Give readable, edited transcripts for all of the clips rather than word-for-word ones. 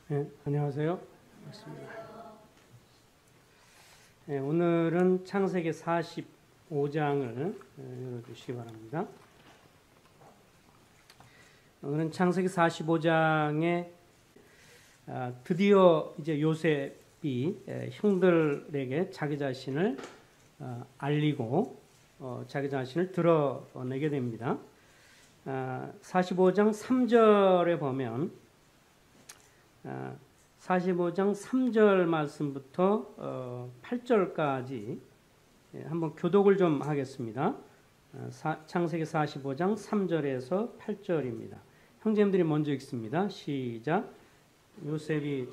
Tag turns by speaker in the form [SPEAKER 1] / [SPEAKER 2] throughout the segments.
[SPEAKER 1] 네, 안녕하세요. 반갑습니다. 네, 오늘은 창세기 45장을 열어주시기 바랍니다. 오늘은 창세기 45장에 드디어 이제 요셉이 형들에게 자기 자신을 알리고 자기 자신을 드러내게 됩니다. 45장 3절에 보면 45장 3절 말씀부터 8절까지 한번 교독을 좀 하겠습니다. 창세기 45장 3절에서 8절입니다. 형제님들이 먼저 읽습니다. 시작. 요셉이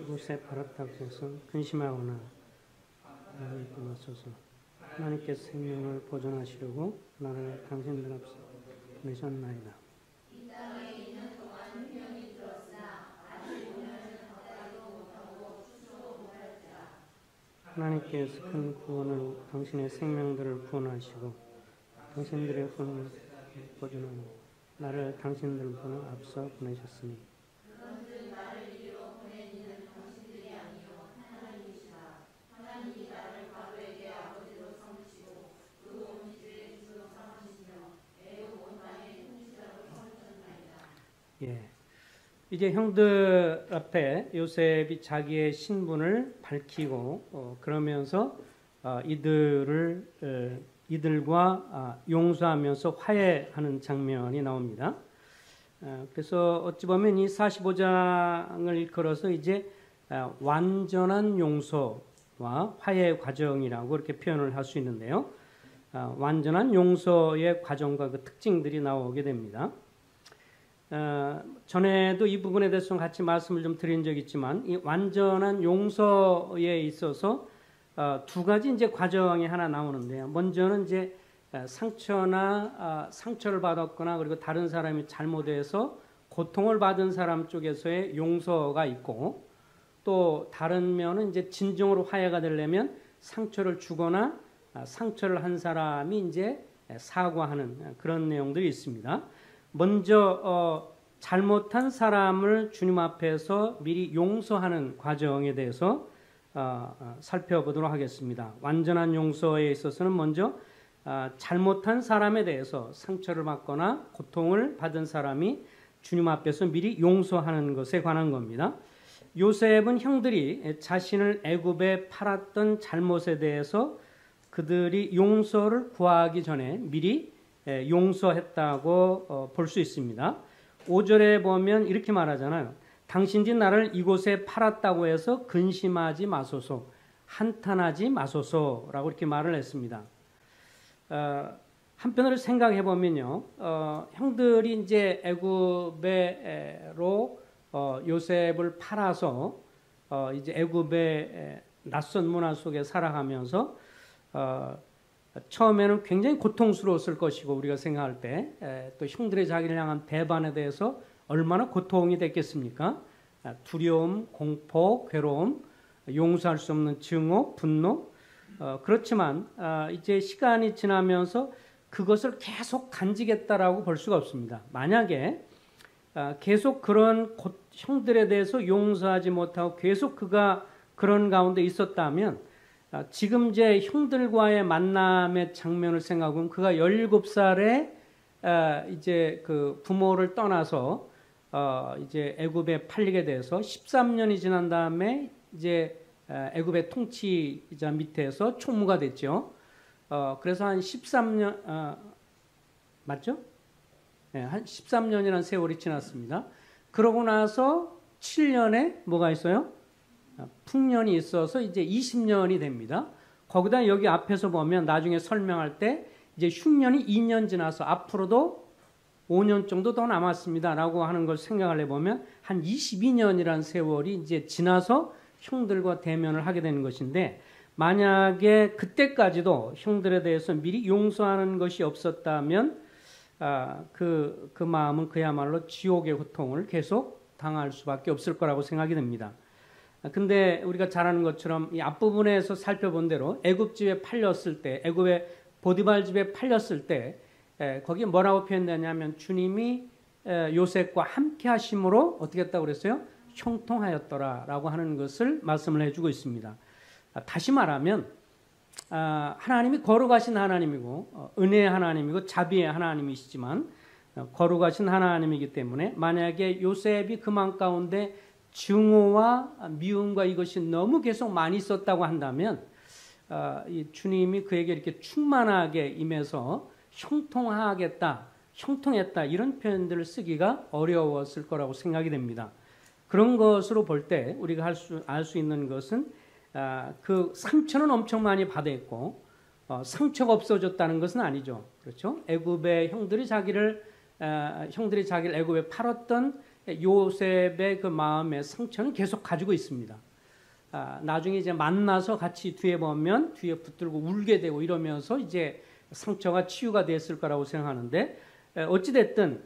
[SPEAKER 1] 요셉 바랐다고 해서 근심하거나 나를 하나님께서 생명을 보존하시려고 나를 당신들 앞서 보내셨나이다. 하나님께서 큰 구원을 당신의 생명들을 구원하시고 당신들의 구원을 보존하는 나를 당신들보다 앞서 보내셨으니 예. 이제 형들 앞에 요셉이 자기의 신분을 밝히고 그러면서 이들과 용서하면서 화해하는 장면이 나옵니다. 그래서 어찌 보면 이 45장을 일컬어서 이제 완전한 용서와 화해 과정이라고 이렇게 표현을 할 수 있는데요. 완전한 용서의 과정과 그 특징들이 나오게 됩니다. 전에도 이 부분에 대해서 같이 말씀을 좀 드린 적이 있지만 이 완전한 용서에 있어서 두 가지 이제 과정이 하나 나오는데요. 먼저는 이제 상처를 받았거나 그리고 다른 사람이 잘못해서 고통을 받은 사람 쪽에서의 용서가 있고 또 다른 면은 이제 진정으로 화해가 되려면 상처를 주거나 상처를 한 사람이 이제 사과하는 그런 내용들이 있습니다. 먼저 잘못한 사람을 주님 앞에서 미리 용서하는 과정에 대해서 살펴보도록 하겠습니다. 완전한 용서에 있어서는 먼저 잘못한 사람에 대해서 상처를 받거나 고통을 받은 사람이 주님 앞에서 미리 용서하는 것에 관한 겁니다. 요셉은 형들이 자신을 애굽에 팔았던 잘못에 대해서 그들이 용서를 구하기 전에 미리 용서했다고 볼 수 있습니다. 5절에 보면 이렇게 말하잖아요. 당신이 나를 이곳에 팔았다고 해서 근심하지 마소서, 한탄하지 마소서라고 이렇게 말을 했습니다. 한편으로 생각해 보면요, 형들이 이제 애굽으로 요셉을 팔아서 이제 애굽의 낯선 문화 속에 살아가면서 처음에는 굉장히 고통스러웠을 것이고 우리가 생각할 때 또 형들의 자기를 향한 배반에 대해서 얼마나 고통이 됐겠습니까? 두려움, 공포, 괴로움, 용서할 수 없는 증오, 분노. 그렇지만 이제 시간이 지나면서 그것을 계속 간직했다라고 볼 수가 없습니다. 만약에 계속 그런 형들에 대해서 용서하지 못하고 계속 그가 그런 가운데 있었다면 지금 이제 형들과의 만남의 장면을 생각하면 그가 17살에 이제 그 부모를 떠나서 이제 애굽에 팔리게 돼서 13년이 지난 다음에 이제 애굽의 통치자 밑에서 총무가 됐죠. 그래서 한 13년 맞죠? 네, 한 13년이라는 세월이 지났습니다. 그러고 나서 7년에 뭐가 있어요? 풍년이 있어서 이제 20년이 됩니다. 거기다 여기 앞에서 보면 나중에 설명할 때 이제 흉년이 2년 지나서 앞으로도 5년 정도 더 남았습니다라고 하는 걸 생각을 해보면 한 22년이라는 세월이 이제 지나서 형들과 대면을 하게 되는 것인데 만약에 그때까지도 형들에 대해서 미리 용서하는 것이 없었다면 그 마음은 그야말로 지옥의 고통을 계속 당할 수밖에 없을 거라고 생각이 됩니다. 근데 우리가 잘 아는 것처럼 이 앞부분에서 살펴본 대로 애굽 집에 팔렸을 때, 애굽의 보디발 집에 팔렸을 때 거기에 뭐라고 표현되냐면 주님이 요셉과 함께 하심으로 어떻게 했다고 그랬어요? 형통하였더라라고 하는 것을 말씀을 해주고 있습니다. 다시 말하면 하나님이 거룩하신 하나님이고 은혜의 하나님이고 자비의 하나님이시지만 거룩하신 하나님이기 때문에 만약에 요셉이 그 맘 가운데 증오와 미움과 이것이 너무 계속 많이 있었다고 한다면 이 주님이 그에게 이렇게 충만하게 임해서 형통했다 이런 표현들을 쓰기가 어려웠을 거라고 생각이 됩니다. 그런 것으로 볼 때 우리가 알 수 있는 것은 그 상처는 엄청 많이 받았고 상처가 없어졌다는 것은 아니죠. 그렇죠? 애굽의 형들이 자기를 애굽에 팔았던 요셉의 그 마음의 상처는 계속 가지고 있습니다. 나중에 이제 만나서 같이 뒤에 보면 뒤에 붙들고 울게 되고 이러면서 이제 상처가 치유가 됐을 거라고 생각하는데 어찌됐든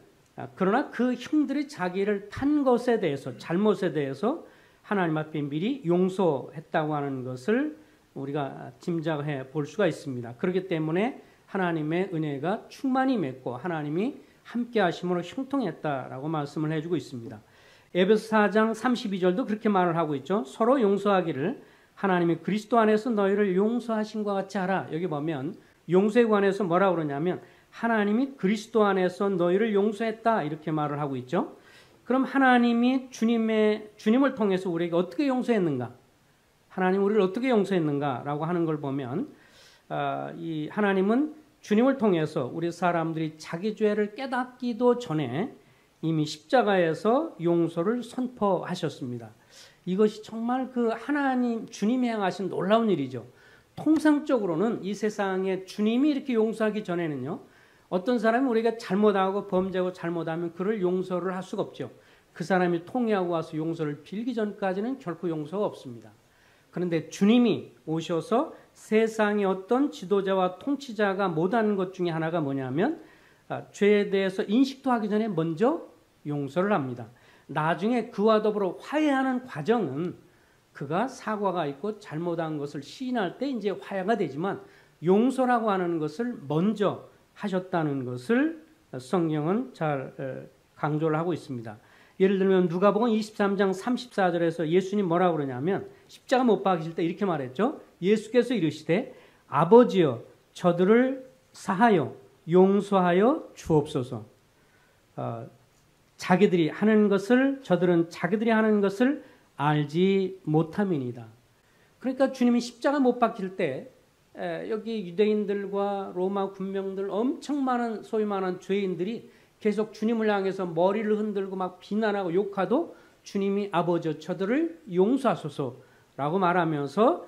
[SPEAKER 1] 그러나 그 형들이 자기를 탄 것에 대해서 잘못에 대해서 하나님 앞에 미리 용서했다고 하는 것을 우리가 짐작해 볼 수가 있습니다. 그렇기 때문에 하나님의 은혜가 충만히 맺고 하나님이 함께 하심으로 형통했다라고 말씀을 해주고 있습니다. 에베소 4장 32절도 그렇게 말을 하고 있죠. 서로 용서하기를 하나님이 그리스도 안에서 너희를 용서하신 것 같이 하라. 여기 보면 용서에 관해서 뭐라고 그러냐면 하나님이 그리스도 안에서 너희를 용서했다 이렇게 말을 하고 있죠. 그럼 하나님이 주님을 통해서 우리에게 어떻게 용서했는가? 하나님 우리를 어떻게 용서했는가라고 하는 걸 보면 이 하나님은 주님을 통해서 우리 사람들이 자기 죄를 깨닫기도 전에 이미 십자가에서 용서를 선포하셨습니다. 이것이 정말 그 하나님 주님이 행하신 놀라운 일이죠. 통상적으로는 이 세상에 주님이 이렇게 용서하기 전에는요. 어떤 사람이 우리가 잘못하고 범죄하고 잘못하면 그를 용서를 할 수가 없죠. 그 사람이 통회하고 와서 용서를 빌기 전까지는 결코 용서가 없습니다. 그런데 주님이 오셔서 세상의 어떤 지도자와 통치자가 못하는 것 중에 하나가 뭐냐면 죄에 대해서 인식도 하기 전에 먼저 용서를 합니다. 나중에 그와 더불어 화해하는 과정은 그가 사과가 있고 잘못한 것을 시인할 때 이제 화해가 되지만 용서라고 하는 것을 먼저 하셨다는 것을 성경은 잘 강조를 하고 있습니다. 예를 들면 누가복음 23장 34절에서 예수님 뭐라고 그러냐면 십자가 못 박으실 때 이렇게 말했죠. 예수께서 이르시되 아버지여 저들을 사하여 용서하여 주옵소서. 저들은 자기들이 하는 것을 알지 못함이니이다. 그러니까 주님이 십자가 못 박힐 때 여기 유대인들과 로마 군병들 엄청 많은 소위 말하는 죄인들이 계속 주님을 향해서 머리를 흔들고 막 비난하고 욕하도 주님이 아버지 저들을 용서하소서라고 말하면서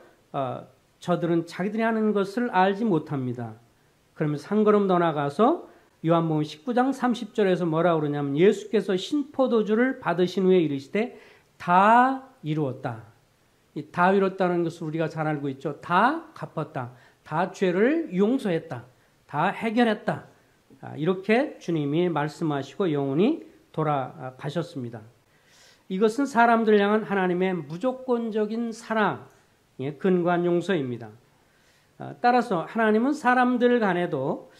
[SPEAKER 1] 저들은 자기들이 하는 것을 알지 못합니다. 그러면서 한 걸음 더 나가서 요한복음 19장 30절에서 뭐라고 그러냐면 예수께서 신포도주를 받으신 후에 이르시되 다 이루었다. 다 이뤘다는 것을 우리가 잘 알고 있죠. 다 갚았다. 다 죄를 용서했다. 다 해결했다. 이렇게 주님이 말씀하시고 영원히 돌아가셨습니다. 이것은 사람들 향한 하나님의 무조건적인 사랑의 근간 용서입니다. 따라서 하나님은 사람들 간에도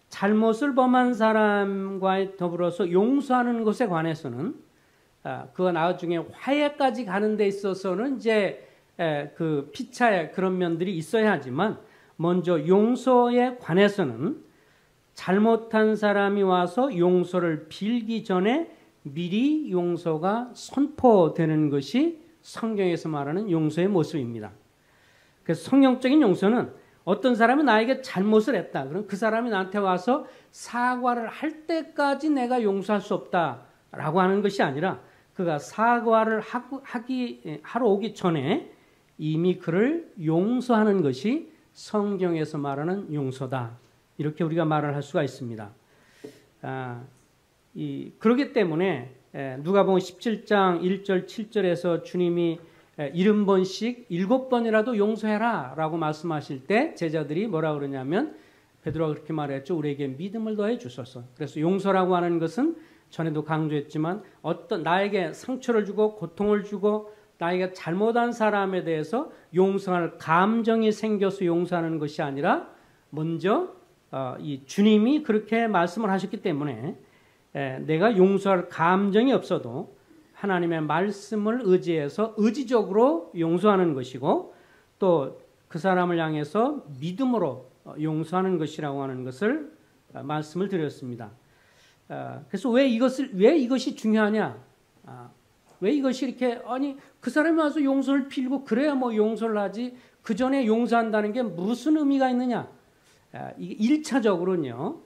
[SPEAKER 1] 잘못을 범한 사람과 더불어서 용서하는 것에 관해서는 그가 나중에 화해까지 가는 데 있어서는 이제 그 피차의 그런 면들이 있어야 하지만 먼저 용서에 관해서는 잘못한 사람이 와서 용서를 빌기 전에 미리 용서가 선포되는 것이 성경에서 말하는 용서의 모습입니다. 그래서 성경적인 용서는 어떤 사람이 나에게 잘못을 했다. 그럼 그 사람이 나한테 와서 사과를 할 때까지 내가 용서할 수 없다라고 하는 것이 아니라 그가 사과를 하러 오기 전에 이미 그를 용서하는 것이 성경에서 말하는 용서다. 이렇게 우리가 말을 할 수가 있습니다. 그렇기 때문에 누가복음 17장 1절 7절에서 주님이 70번씩 7번이라도 용서해라 라고 말씀하실 때 제자들이 뭐라 그러냐면 베드로가 그렇게 말했죠. 우리에게 믿음을 더해 주소서. 그래서 용서라고 하는 것은 전에도 강조했지만 어떤 나에게 상처를 주고 고통을 주고 나에게 잘못한 사람에 대해서 용서할 감정이 생겨서 용서하는 것이 아니라 먼저 이 주님이 그렇게 말씀을 하셨기 때문에 내가 용서할 감정이 없어도 하나님의 말씀을 의지해서 의지적으로 용서하는 것이고 또 그 사람을 향해서 믿음으로 용서하는 것이라고 하는 것을 말씀을 드렸습니다. 그래서 왜 이것이 중요하냐? 왜 이것이 이렇게 아니 그 사람이 와서 용서를 빌고 그래야 뭐 용서를 하지 그 전에 용서한다는 게 무슨 의미가 있느냐? 이게 1차적으로는요.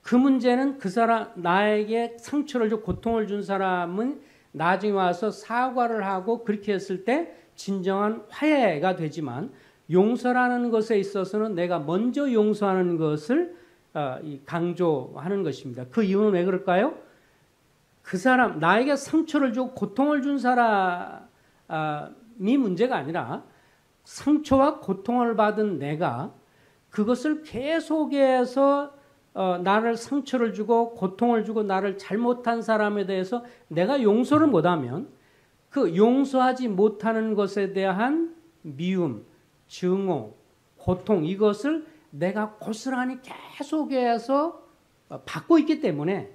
[SPEAKER 1] 그 문제는 그 사람 나에게 상처를 주고 고통을 준 사람은 나중에 와서 사과를 하고 그렇게 했을 때 진정한 화해가 되지만 용서라는 것에 있어서는 내가 먼저 용서하는 것을 강조하는 것입니다. 그 이유는 왜 그럴까요? 그 사람 나에게 상처를 주고 고통을 준 사람이 문제가 아니라 상처와 고통을 받은 내가 그것을 계속해서 나를 상처를 주고 고통을 주고 나를 잘못한 사람에 대해서 내가 용서를 못하면 그 용서하지 못하는 것에 대한 미움, 증오, 고통 이것을 내가 고스란히 계속해서 받고 있기 때문에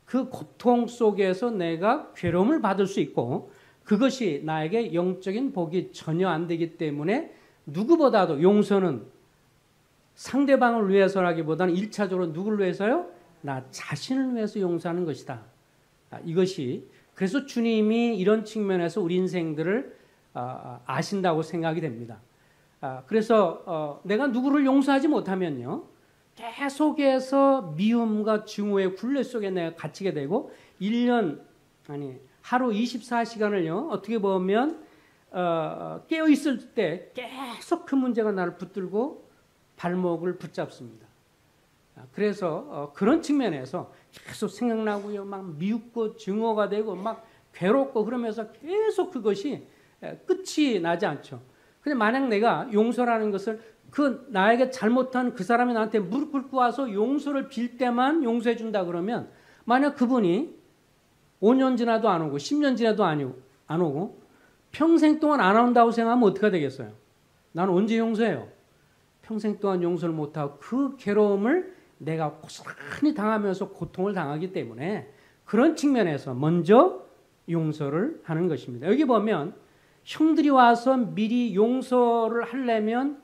[SPEAKER 1] 그 고통 속에서 내가 괴로움을 받을 수 있고 그것이 나에게 영적인 복이 전혀 안 되기 때문에 누구보다도 용서는 상대방을 위해서라기보다는 1차적으로 누구를 위해서요? 나 자신을 위해서 용서하는 것이다. 이것이 그래서 주님이 이런 측면에서 우리 인생들을 아신다고 생각이 됩니다. 그래서 내가 누구를 용서하지 못하면요. 계속해서 미움과 증오의 굴레 속에 내가 갇히게 되고 1년 아니 하루 24시간을요. 어떻게 보면 깨어 있을 때 계속 그 문제가 나를 붙들고 발목을 붙잡습니다. 그래서 그런 측면에서 계속 생각나고요. 막 미웃고 증오가 되고 막 괴롭고 그러면서 계속 그것이 끝이 나지 않죠. 근데 만약 내가 용서라는 것을 그 나에게 잘못한 그 사람이 나한테 무릎 꿇고 와서 용서를 빌 때만 용서해 준다 그러면 만약 그분이 5년 지나도 안 오고 10년 지나도 안 오고 평생 동안 안 온다고 생각하면 어떻게 되겠어요? 나는 언제 용서해요? 평생 동안 용서를 못하고 그 괴로움을 내가 고스란히 당하면서 고통을 당하기 때문에 그런 측면에서 먼저 용서를 하는 것입니다. 여기 보면 형들이 와서 미리 용서를 하려면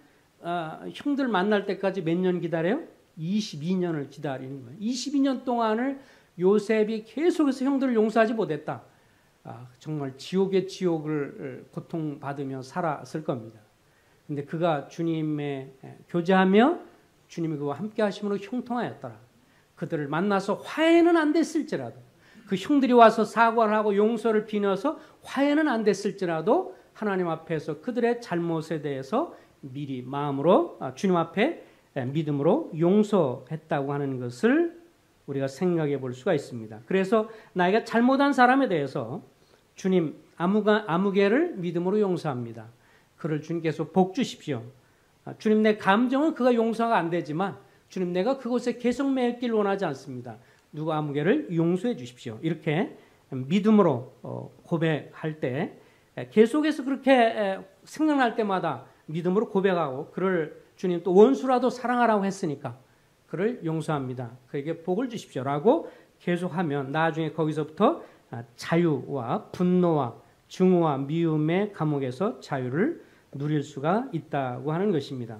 [SPEAKER 1] 형들 만날 때까지 몇 년 기다려요? 22년을 기다리는 거예요. 22년 동안을 요셉이 계속해서 형들을 용서하지 못했다. 정말 지옥의 지옥을 고통받으며 살았을 겁니다. 근데 그가 주님의 교제하며 주님이 그와 함께 하심으로 형통하였더라. 그들을 만나서 화해는 안 됐을지라도 그 형들이 와서 사과를 하고 용서를 빌어서 화해는 안 됐을지라도 하나님 앞에서 그들의 잘못에 대해서 미리 마음으로 주님 앞에 믿음으로 용서했다고 하는 것을 우리가 생각해 볼 수가 있습니다. 그래서 나에게 잘못한 사람에 대해서 주님 아무개를 믿음으로 용서합니다. 그를 주님께서 복 주십시오. 주님 내 감정은 그가 용서가 안 되지만 주님 내가 그곳에 계속 매길 원하지 않습니다. 누구 아무개를 용서해 주십시오. 이렇게 믿음으로 고백할 때 계속해서 그렇게 생각날 때마다 믿음으로 고백하고 그를 주님 또 원수라도 사랑하라고 했으니까 그를 용서합니다. 그에게 복을 주십시오라고 계속하면 나중에 거기서부터 자유와 분노와 증오와 미움의 감옥에서 자유를 누릴 수가 있다고 하는 것입니다.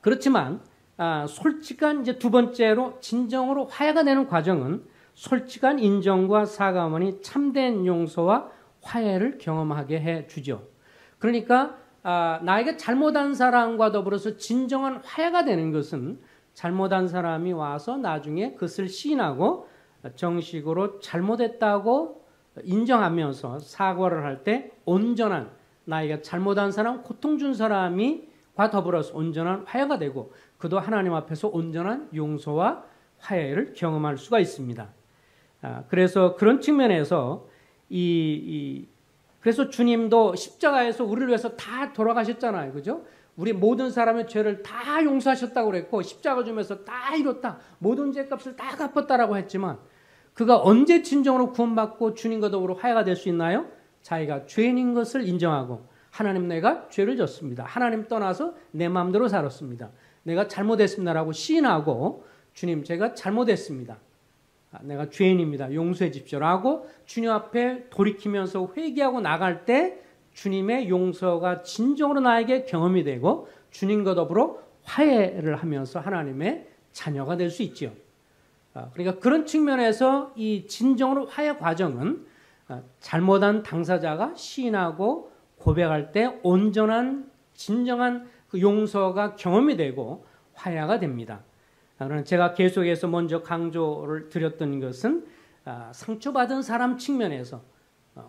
[SPEAKER 1] 그렇지만 솔직한 이제 두 번째로 진정으로 화해가 되는 과정은 솔직한 인정과 사과만이 참된 용서와 화해를 경험하게 해주죠. 그러니까 나에게 잘못한 사람과 더불어서 진정한 화해가 되는 것은 잘못한 사람이 와서 나중에 그것을 시인하고 정식으로 잘못했다고 인정하면서 사과를 할 때 온전한 나에게 잘못한 사람, 고통 준 사람이과 더불어서 온전한 화해가 되고 그도 하나님 앞에서 온전한 용서와 화해를 경험할 수가 있습니다. 그래서 그런 측면에서 이 그래서 주님도 십자가에서 우리를 위해서 다 돌아가셨잖아요. 그죠? 우리 모든 사람의 죄를 다 용서하셨다고 그랬고 십자가 주면서 다 이뤘다. 모든 죄값을 다 갚았다라고 했지만 그가 언제 진정으로 구원받고 주님과 더불어 화해가 될 수 있나요? 자기가 죄인인 것을 인정하고 하나님 내가 죄를 졌습니다. 하나님 떠나서 내 마음대로 살았습니다. 내가 잘못했습니다라고 시인하고 주님 제가 잘못했습니다. 내가 죄인입니다. 용서해 주십시오라고 주님 앞에 돌이키면서 회개하고 나갈 때 주님의 용서가 진정으로 나에게 경험이 되고 주님과 더불어 화해를 하면서 하나님의 자녀가 될 수 있지요. 그러니까 그런 측면에서 이 진정으로 화해 과정은 잘못한 당사자가 시인하고 고백할 때 온전한 진정한 그 용서가 경험이 되고 화해가 됩니다. 그러나 제가 계속해서 먼저 강조를 드렸던 것은 상처받은 사람 측면에서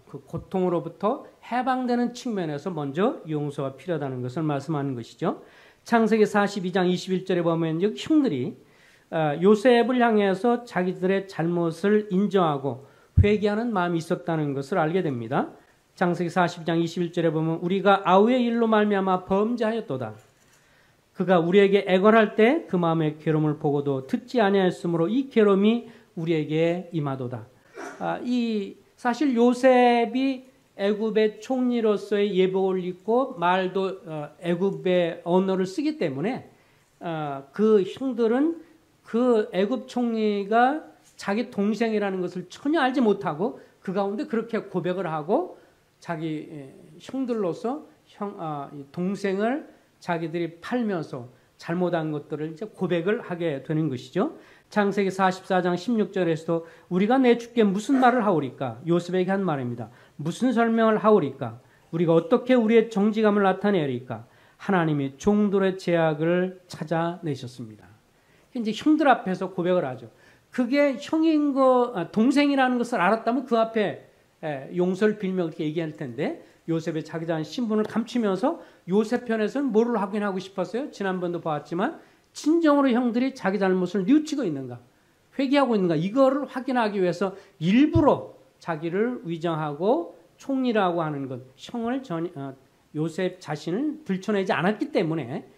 [SPEAKER 1] 그 고통으로부터 해방되는 측면에서 먼저 용서가 필요하다는 것을 말씀하는 것이죠. 창세기 42장 21절에 보면 형들이 요셉을 향해서 자기들의 잘못을 인정하고 회개하는 마음이 있었다는 것을 알게 됩니다. 창세기 42장 21절에 보면 우리가 아우의 일로 말미암아 범죄하였도다. 그가 우리에게 애걸할 때 그 마음의 괴로움을 보고도 듣지 아니하였으므로 이 괴로움이 우리에게 임하도다. 사실 요셉이 애굽의 총리로서의 예복을 입고 말도 애굽의 언어를 쓰기 때문에 그 형들은 그 애굽 총리가 자기 동생이라는 것을 전혀 알지 못하고 그 가운데 그렇게 고백을 하고 자기 형들로서 동생을 자기들이 팔면서 잘못한 것들을 이제 고백을 하게 되는 것이죠. 창세기 44장 16절에서도 우리가 내 주께 무슨 말을 하오리까? 요셉에게 한 말입니다. 무슨 설명을 하오리까? 우리가 어떻게 우리의 정직함을 나타내리까? 하나님이 종들의 죄악을 찾아내셨습니다. 이제 형들 앞에서 고백을 하죠. 그게 형인 동생이라는 것을 알았다면 그 앞에 용서를 빌며 그렇게 얘기할 텐데 요셉의 자기 자신 신분을 감추면서 요셉 편에서는 뭐를 확인하고 싶었어요? 지난번도 봤지만 진정으로 형들이 자기 잘못을 뉘우치고 있는가, 회개하고 있는가 이거를 확인하기 위해서 일부러 자기를 위장하고 총리라고 하는 것, 형을 요셉 자신을 들춰내지 않았기 때문에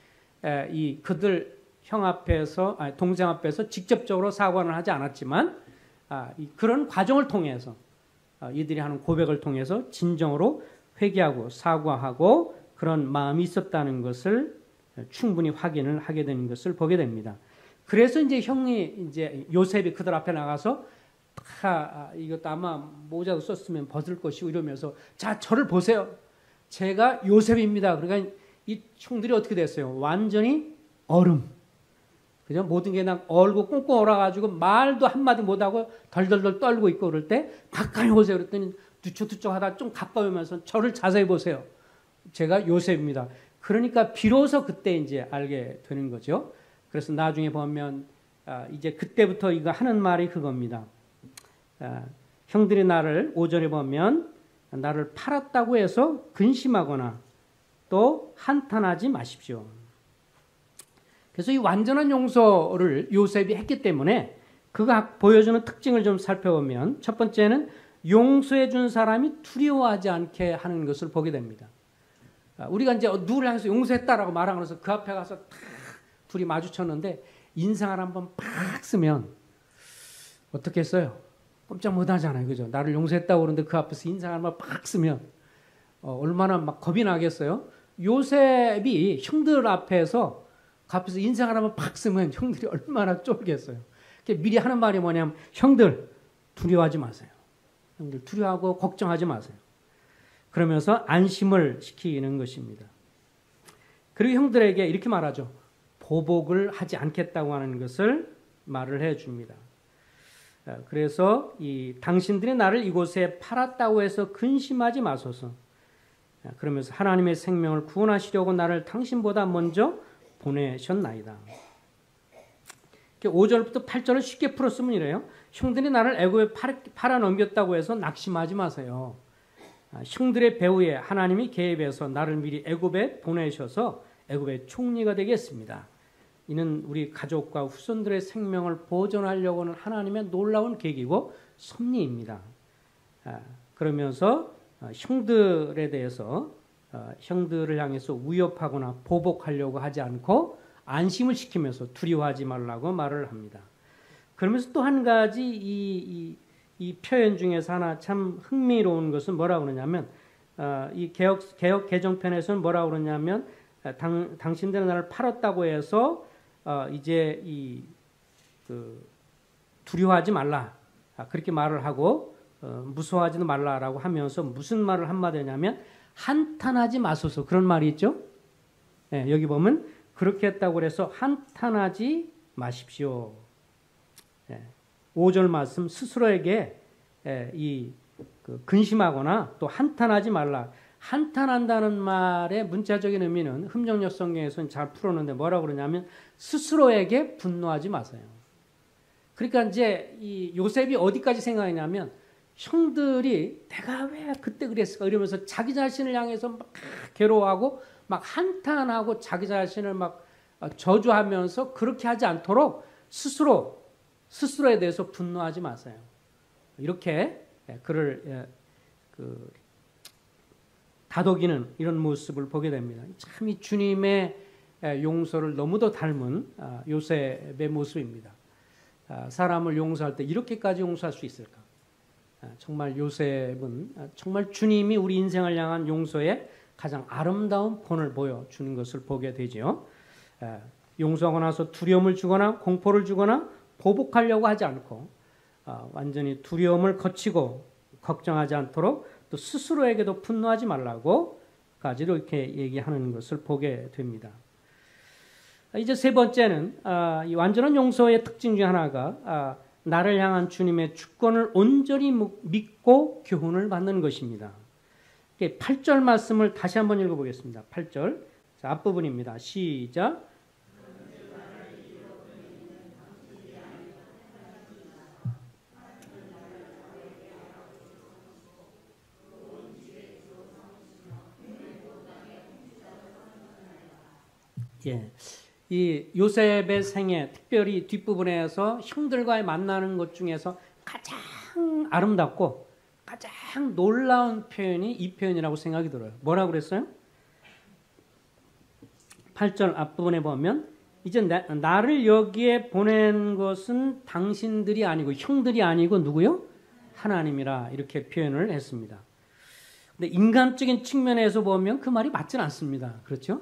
[SPEAKER 1] 그들 형 앞에서 동생 앞에서 직접적으로 사과는 하지 않았지만 그런 과정을 통해서 이들이 하는 고백을 통해서 진정으로 회개하고 사과하고 그런 마음이 있었다는 것을 충분히 확인을 하게 되는 것을 보게 됩니다. 그래서 이제 형이 이제 요셉이 그들 앞에 나가서 이것도 아마 모자도 썼으면 벗을 것이고 이러면서 자 저를 보세요. 제가 요셉입니다. 그러니까 이 형들이 어떻게 됐어요? 완전히 얼음. 그죠? 모든 게 막 얼고 꽁꽁 얼어가지고 말도 한마디 못하고 덜덜덜 떨고 있고 그럴 때 가까이 오세요. 그랬더니 두쪽두쪽 하다 좀 가까이 오면서 저를 자세히 보세요. 제가 요셉입니다. 그러니까 비로소 그때 이제 알게 되는 거죠. 그래서 나중에 보면 이제 그때부터 이거 하는 말이 그겁니다. 형들이 나를 5절에 보면 나를 팔았다고 해서 근심하거나 또 한탄하지 마십시오. 그래서 이 완전한 용서를 요셉이 했기 때문에 그가 보여주는 특징을 좀 살펴보면 첫 번째는 용서해 준 사람이 두려워하지 않게 하는 것을 보게 됩니다. 우리가 이제 누구를 향해서 용서했다라고 말하면서 그 앞에 가서 탁 둘이 마주쳤는데 인상을 한번 팍 쓰면 어떻게 했어요? 꼼짝 못 하잖아요. 그죠? 나를 용서했다고 그러는데 그 앞에서 인상을 한번 팍 쓰면 얼마나 막 겁이 나겠어요? 요셉이 형들 앞에서 그 앞에서 인상을 한번 팍 쓰면 형들이 얼마나 쫄겠어요. 미리 하는 말이 뭐냐면 형들 두려워하지 마세요. 형들 두려워하고 걱정하지 마세요. 그러면서 안심을 시키는 것입니다. 그리고 형들에게 이렇게 말하죠. 보복을 하지 않겠다고 하는 것을 말을 해줍니다. 그래서 당신들이 나를 이곳에 팔았다고 해서 근심하지 마소서. 그러면서 하나님의 생명을 구원하시려고 나를 당신보다 먼저 보내셨나이다. 5절부터 8절을 쉽게 풀었으면 이래요. 형들이 나를 애굽에 팔아넘겼다고 해서 낙심하지 마세요. 형들의 배후에 하나님이 개입해서 나를 미리 애굽에 보내셔서 애굽의 총리가 되겠습니다. 이는 우리 가족과 후손들의 생명을 보존하려고 하는 하나님의 놀라운 계획이고 섭리입니다. 그러면서 형들에 대해서 형들을 향해서 위협하거나 보복하려고 하지 않고 안심을 시키면서 두려워하지 말라고 말을 합니다. 그러면서 또 한 가지 이 표현 중에서 하나 참 흥미로운 것은 뭐라고 그러냐면 이 개역 개정편에서는 뭐라고 그러냐면 당신들은 나를 팔았다고 해서 이제 두려워하지 말라 그렇게 말을 하고 무서워하지도 말라라고 하면서 무슨 말을 한마디냐면 한탄하지 마소서 그런 말이 있죠. 네, 여기 보면 그렇게 했다고 해서 한탄하지 마십시오. 5절 말씀 스스로에게 근심하거나 또 한탄하지 말라. 한탄한다는 말의 문자적인 의미는 흠정역 성경에서는 잘 풀었는데 뭐라고 그러냐면 스스로에게 분노하지 마세요. 그러니까 이제 이 요셉이 어디까지 생각했냐면 형들이 내가 왜 그때 그랬을까 이러면서 자기 자신을 향해서 막 괴로워하고 막 한탄하고 자기 자신을 막 저주하면서 그렇게 하지 않도록 스스로에 대해서 분노하지 마세요. 이렇게 그를 다독이는 이런 모습을 보게 됩니다. 참 이 주님의 용서를 너무도 닮은 요셉의 모습입니다. 사람을 용서할 때 이렇게까지 용서할 수 있을까? 정말 요셉은 정말 주님이 우리 인생을 향한 용서의 가장 아름다운 본을 보여주는 것을 보게 되죠. 용서하고 나서 두려움을 주거나 공포를 주거나 보복하려고 하지 않고 완전히 두려움을 거치고 걱정하지 않도록 또 스스로에게도 분노하지 말라고까지도 이렇게 얘기하는 것을 보게 됩니다. 이제 세 번째는 이 완전한 용서의 특징 중 하나가 나를 향한 주님의 주권을 온전히 믿고 교훈을 받는 것입니다. 8절 말씀을 다시 한번 읽어보겠습니다. 8절 자, 앞부분입니다. 시작. 예, 이 요셉의 생애 특별히 뒷부분에서 형들과의 만나는 것 중에서 가장 아름답고 가장 놀라운 표현이 이 표현이라고 생각이 들어요. 뭐라고 그랬어요? 8절 앞부분에 보면 이제 나를 여기에 보낸 것은 당신들이 아니고 형들이 아니고 누구요? 하나님이라 이렇게 표현을 했습니다. 근데 인간적인 측면에서 보면 그 말이 맞지는 않습니다. 그렇죠?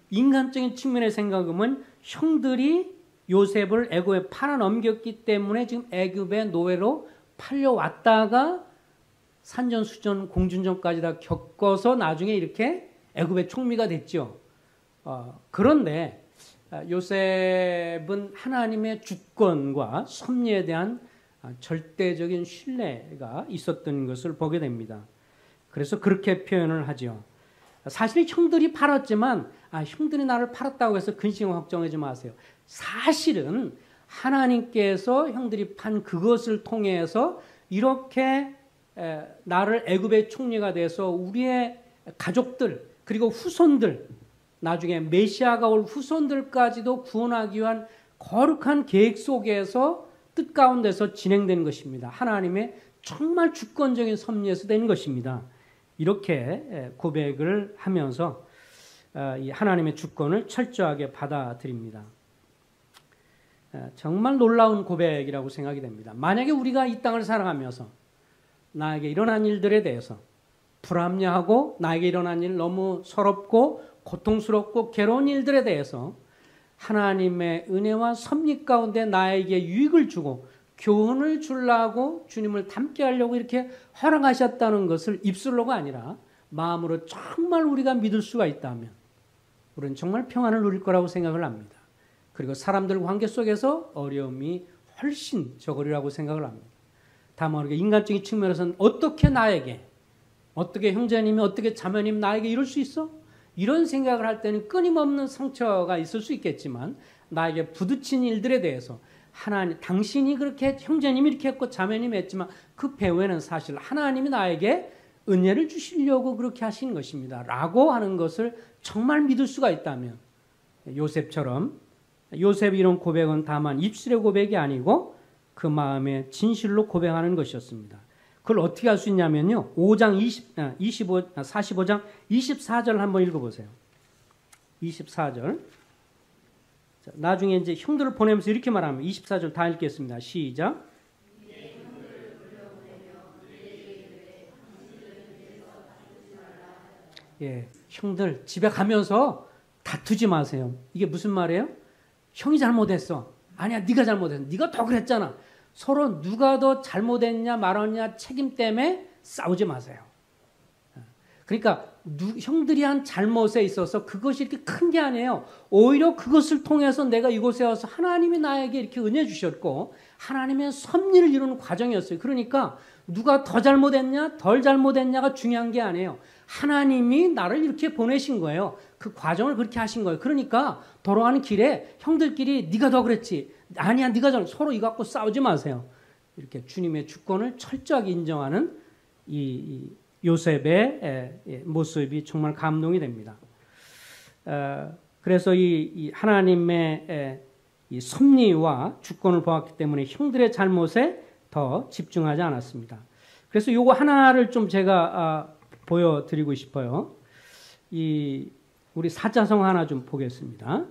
[SPEAKER 1] 인간적인 측면의 생각하면 형들이 요셉을 애굽에 팔아넘겼기 때문에 지금 애굽의 노예로 팔려왔다가 산전수전 공준전까지 다 겪어서 나중에 이렇게 애굽의 총리가 됐죠. 그런데 요셉은 하나님의 주권과 섭리에 대한 절대적인 신뢰가 있었던 것을 보게 됩니다. 그래서 그렇게 표현을 하죠. 사실 형들이 팔았지만 형들이 나를 팔았다고 해서 근심 걱정하지 마세요. 사실은 하나님께서 형들이 판 그것을 통해서 이렇게 나를 애굽의 총리가 돼서 우리의 가족들 그리고 후손들 나중에 메시아가 올 후손들까지도 구원하기 위한 거룩한 계획 속에서 뜻 가운데서 진행되는 것입니다. 하나님의 정말 주권적인 섭리에서 된 것입니다. 이렇게 고백을 하면서 이 하나님의 주권을 철저하게 받아들입니다. 정말 놀라운 고백이라고 생각이 됩니다. 만약에 우리가 이 땅을 살아가면서 나에게 일어난 일들에 대해서 불합리하고 나에게 일어난 일 너무 서럽고 고통스럽고 괴로운 일들에 대해서 하나님의 은혜와 섭리 가운데 나에게 유익을 주고 교훈을 주려고 주님을 닮게 하려고 이렇게 허락하셨다는 것을 입술로가 아니라 마음으로 정말 우리가 믿을 수가 있다면 우리는 정말 평안을 누릴 거라고 생각을 합니다. 그리고 사람들 관계 속에서 어려움이 훨씬 적으리라고 생각을 합니다. 다만 우리가 인간적인 측면에서는 어떻게 나에게 어떻게 형제님이 어떻게 자매님 나에게 이럴 수 있어? 이런 생각을 할 때는 끊임없는 상처가 있을 수 있겠지만 나에게 부딪힌 일들에 대해서 하나님, 당신이 그렇게 형제님이 이렇게 했고 자매님이 했지만 그 배후에는 사실 하나님이 나에게 은혜를 주시려고 그렇게 하신 것입니다. 라고 하는 것을 정말 믿을 수가 있다면 요셉처럼 요셉의 이런 고백은 다만 입술의 고백이 아니고 그 마음에 진실로 고백하는 것이었습니다. 그걸 어떻게 할 수 있냐면요. 45장 24절 한번 읽어보세요. 24절. 나중에 이제 형들을 보내면서 이렇게 말하면 24절 다 읽겠습니다. 시작. 예, 형들 집에 가면서 다투지 마세요. 이게 무슨 말이에요? 형이 잘못했어. 아니야, 네가 잘못했어. 네가 더 그랬잖아. 서로 누가 더 잘못했냐 말았냐 책임 때문에 싸우지 마세요. 그러니까 형들이 한 잘못에 있어서 그것이 이렇게 큰 게 아니에요. 오히려 그것을 통해서 내가 이곳에 와서 하나님이 나에게 이렇게 은혜 주셨고 하나님의 섭리를 이루는 과정이었어요. 그러니까 누가 더 잘못했냐 덜 잘못했냐가 중요한 게 아니에요. 하나님이 나를 이렇게 보내신 거예요. 그 과정을 그렇게 하신 거예요. 그러니까 돌아가는 길에 형들끼리 네가 더 그랬지. 아니야, 네가 잘. 서로 이거 갖고 싸우지 마세요. 이렇게 주님의 주권을 철저하게 인정하는 이 요셉의 모습이 정말 감동이 됩니다. 그래서 이 하나님의 이 섭리와 주권을 보았기 때문에 형들의 잘못에 더 집중하지 않았습니다. 그래서 요거 하나를 좀 제가 보여드리고 싶어요. 우리 사자성 하나 좀 보겠습니다.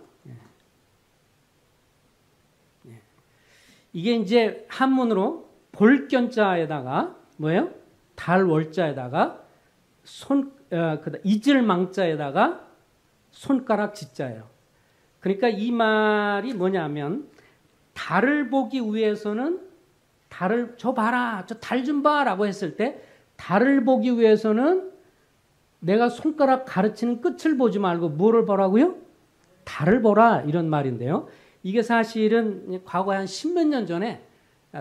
[SPEAKER 1] 이게 이제 한문으로 볼견자에다가 뭐예요? 달월자에다가 이질망자에다가 손가락 지자예요. 그러니까 이 말이 뭐냐면 달을 보기 위해서는 달을 저 봐라, 저 달 좀 봐라고 했을 때 달을 보기 위해서는 내가 손가락 가르치는 끝을 보지 말고 뭐를 보라고요? 달을 보라 이런 말인데요. 이게 사실은 과거에 한 10몇 년 전에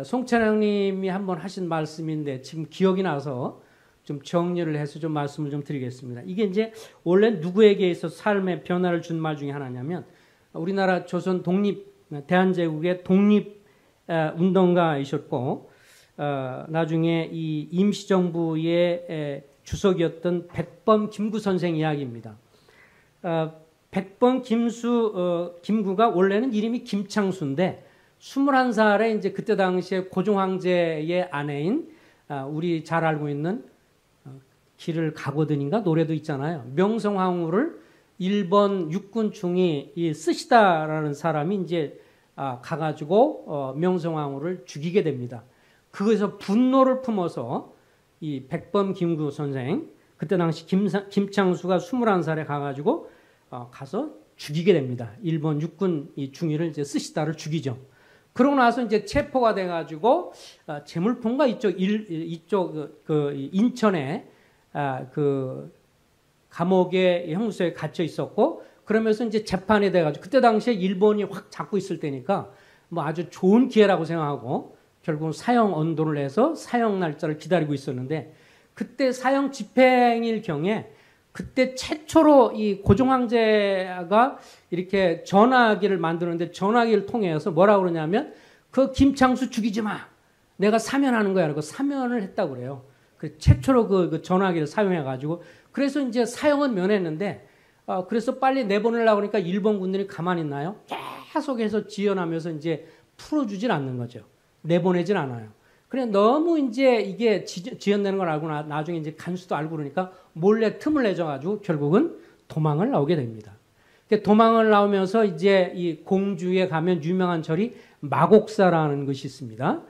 [SPEAKER 1] 송찬영님이 한번 하신 말씀인데 지금 기억이 나서 좀 정리를 해서 좀 말씀을 좀 드리겠습니다. 이게 이제 원래 누구에게 있어서 삶의 변화를 준 말 중에 하나냐면 우리나라 조선 대한제국의 독립 운동가이셨고 나중에 이 임시정부의 주석이었던 백범 김구 선생 이야기입니다. 백범 김구가 원래는 이름이 김창수인데 21살에 이제 그때 당시에 고종 황제의 아내인 우리 잘 알고 있는 길을 가거든인가 노래도 있잖아요. 명성황후를 일본 육군 중위 이 쓰시다라는 사람이 이제 가가지고 명성황후를 죽이게 됩니다. 그것에서 분노를 품어서 이 백범 김구 선생 그때 당시 김창수가 21살에 가가지고 가서 죽이게 됩니다. 일본 육군 이 중위를 이제 쓰시다를 죽이죠. 그러고 나서 이제 체포가 돼가지고 제물품과 이쪽 인천에 그 감옥에 형무소에 갇혀 있었고 그러면서 이제 재판이 돼가지고 그때 당시에 일본이 확 잡고 있을 때니까 뭐 아주 좋은 기회라고 생각하고 결국은 사형 언도를 해서 사형 날짜를 기다리고 있었는데 그때 사형 집행일 경에 그때 최초로 이 고종 황제가 이렇게 전화기를 만드는데 전화기를 통해서 뭐라고 그러냐면 그 김창수 죽이지 마. 내가 사면하는 거야. 그러고 사면을 했다고 그래요. 그 최초로 그 전화기를 사용해 가지고 그래서 이제 사형은 면했는데 그래서 빨리 내보내려고 하니까 일본 군들이 가만히 있나요? 계속해서 지연하면서 이제 풀어주질 않는 거죠. 내보내질 않아요. 그래 너무 이제 이게 지연되는 걸 알고 나중에 이제 간수도 알고 그러니까 몰래 틈을 내줘가지고 결국은 도망을 나오게 됩니다. 도망을 나오면서 이제 이 공주에 가면 유명한 절이 마곡사라는 것이 있습니다.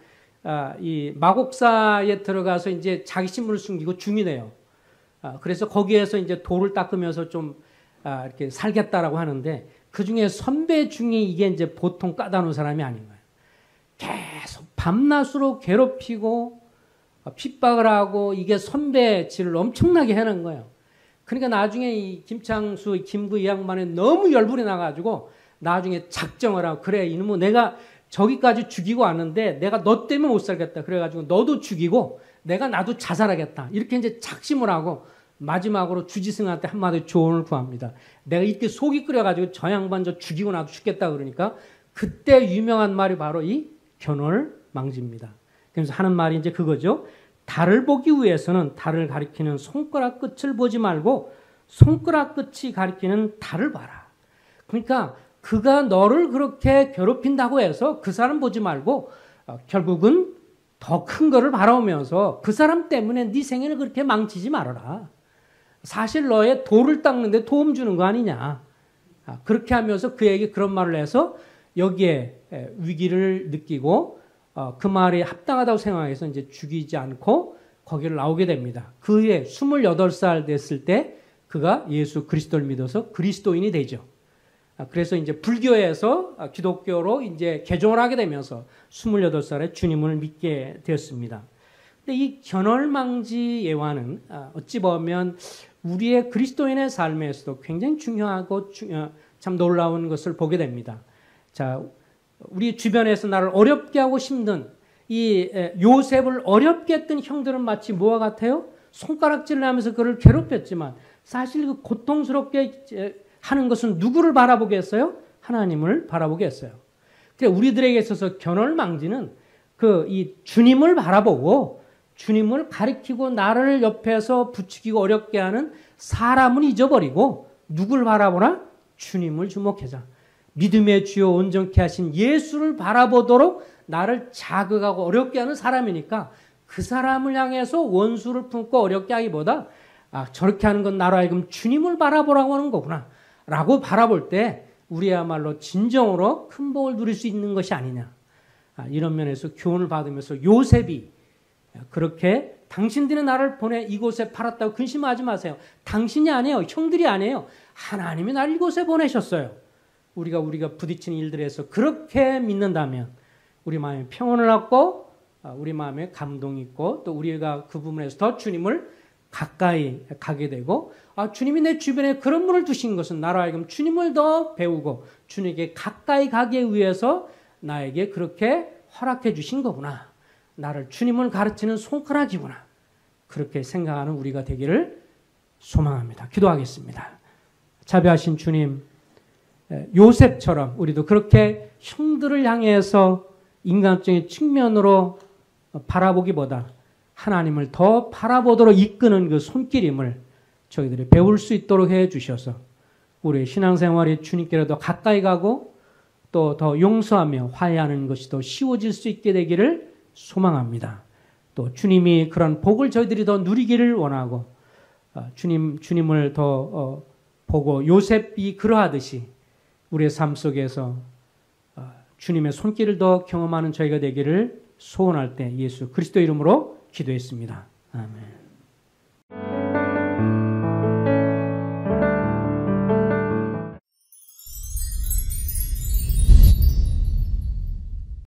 [SPEAKER 1] 이 마곡사에 들어가서 이제 자기 신분을 숨기고 중이 돼요. 그래서 거기에서 이제 돌을 닦으면서 좀 이렇게 살겠다라고 하는데 그 중에 선배 중이 이게 이제 보통 까다로운 사람이 아닌 거예요. 계속 밤낮으로 괴롭히고 핍박을 하고 이게 선배 질을 엄청나게 해놓은 거예요. 그러니까 나중에 이 김창수, 김구 이 양반이 너무 열불이 나가지고 나중에 작정을 하고 그래 이놈은 내가 저기까지 죽이고 왔는데 내가 너 때문에 못 살겠다. 그래가지고 너도 죽이고 내가 나도 자살하겠다. 이렇게 이제 작심을 하고 마지막으로 주지승한테 한마디 조언을 구합니다. 내가 이렇게 속이 끓여가지고 저 양반 저 죽이고 나도 죽겠다 그러니까 그때 유명한 말이 바로 이 견월망지입니다. 그래서 하는 말이 이제 그거죠. 달을 보기 위해서는 달을 가리키는 손가락 끝을 보지 말고 손가락 끝이 가리키는 달을 봐라. 그러니까 그가 너를 그렇게 괴롭힌다고 해서 그 사람 보지 말고 결국은 더 큰 거를 바라오면서 그 사람 때문에 네 생애를 그렇게 망치지 말아라. 사실 너의 돌을 닦는데 도움 주는 거 아니냐. 그렇게 하면서 그에게 그런 말을 해서 여기에 위기를 느끼고 그 말이 합당하다고 생각해서 이제 죽이지 않고 거기를 나오게 됩니다. 그해 28살 됐을 때 그가 예수 그리스도를 믿어서 그리스도인이 되죠. 그래서 이제 불교에서 기독교로 이제 개종을 하게 되면서 28살에 주님을 믿게 되었습니다. 근데 이 견월망지 예화는 어찌 보면 우리의 그리스도인의 삶에서도 굉장히 중요하고 참 놀라운 것을 보게 됩니다. 자, 우리 주변에서 나를 어렵게 하고 힘든 이 요셉을 어렵게 했던 형들은 마치 뭐와 같아요? 손가락질을 하면서 그를 괴롭혔지만 사실 그 고통스럽게 하는 것은 누구를 바라보게 했어요? 하나님을 바라보게 했어요. 그러니까 우리들에게 있어서 견월망지는 이 주님을 바라보고 주님을 가리키고 나를 옆에서 부추기고 어렵게 하는 사람은 잊어버리고 누굴 바라보나? 주님을 주목하자. 믿음의 주요 온전케 하신 예수를 바라보도록 나를 자극하고 어렵게 하는 사람이니까 그 사람을 향해서 원수를 품고 어렵게 하기보다 저렇게 하는 건 나로 하여금 주님을 바라보라고 하는 거구나 라고 바라볼 때 우리야말로 진정으로 큰 복을 누릴 수 있는 것이 아니냐. 이런 면에서 교훈을 받으면서 요셉이 그렇게 당신들이 나를 보내 이곳에 팔았다고 근심하지 마세요. 당신이 아니에요. 형들이 아니에요. 하나님이 나를 이곳에 보내셨어요. 우리가 부딪히는 일들에서 그렇게 믿는다면 우리 마음에 평온을 얻고 우리 마음에 감동이 있고 또 우리가 그 부분에서 더 주님을 가까이 가게 되고 주님이 내 주변에 그런 분을 두신 것은 나로 하여금 주님을 더 배우고 주님에게 가까이 가기 위해서 나에게 그렇게 허락해 주신 거구나. 나를 주님을 가르치는 손가락이구나. 그렇게 생각하는 우리가 되기를 소망합니다. 기도하겠습니다. 자비하신 주님, 요셉처럼 우리도 그렇게 형들을 향해서 인간적인 측면으로 바라보기보다 하나님을 더 바라보도록 이끄는 그 손길임을 저희들이 배울 수 있도록 해 주셔서 우리의 신앙생활이 주님께로 더 가까이 가고 또 더 용서하며 화해하는 것이 더 쉬워질 수 있게 되기를 소망합니다. 또 주님이 그런 복을 저희들이 더 누리기를 원하고 주님을 더 보고 요셉이 그러하듯이 우리의 삶 속에서 주님의 손길을 더 경험하는 저희가 되기를 소원할 때 예수 그리스도 이름으로 기도했습니다. 아멘.